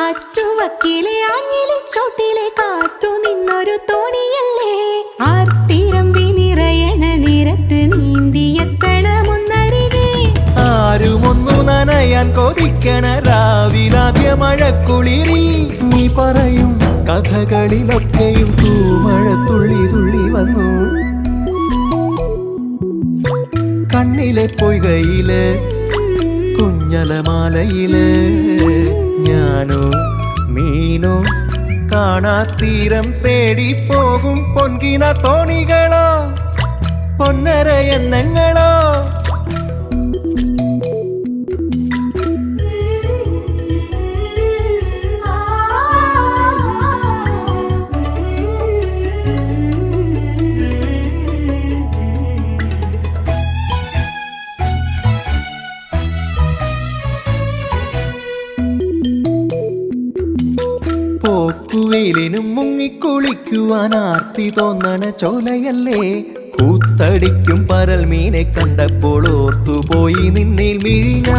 ആറ്റുവക്കിലെ ആഞ്ഞിലെ ചോട്ടിലെ കാത്തു നിന്നൊരു തോണിയല്ലേ ആർത്തിരമ്പി നിറയണ നിരത്ത് നീന്തിയെത്തണമൊന്നരികെ ആരുമൊന്നു നനയാൻ കൊതിക്കണ രാവിലാദ്യ മഴക്കുളിരിൽ നീ പറയും കഥകളിലൊക്കെയും തൂമഴ തുള്ളി തുള്ളി വന്നു കണ്ണിലെ പൊയ്കയില് കുഞ്ഞലമാലയില് ഞാനോ മീനോ കാണാത്തീരം തേടി പോകും പൊൻകിന തോണികളോ പൊന്നര എന്നെങ്ങളോ പോക്കുവെയിലിനും മുങ്ങിക്കുളിക്കുവാൻ ആർത്തി തോന്നണ ചോലയല്ലേ കൂത്തടിക്കും പരൽ മീനെ കണ്ടപ്പോൾ ഓർത്തുപോയി നിന്നിൽ മിഴിഞ്ഞ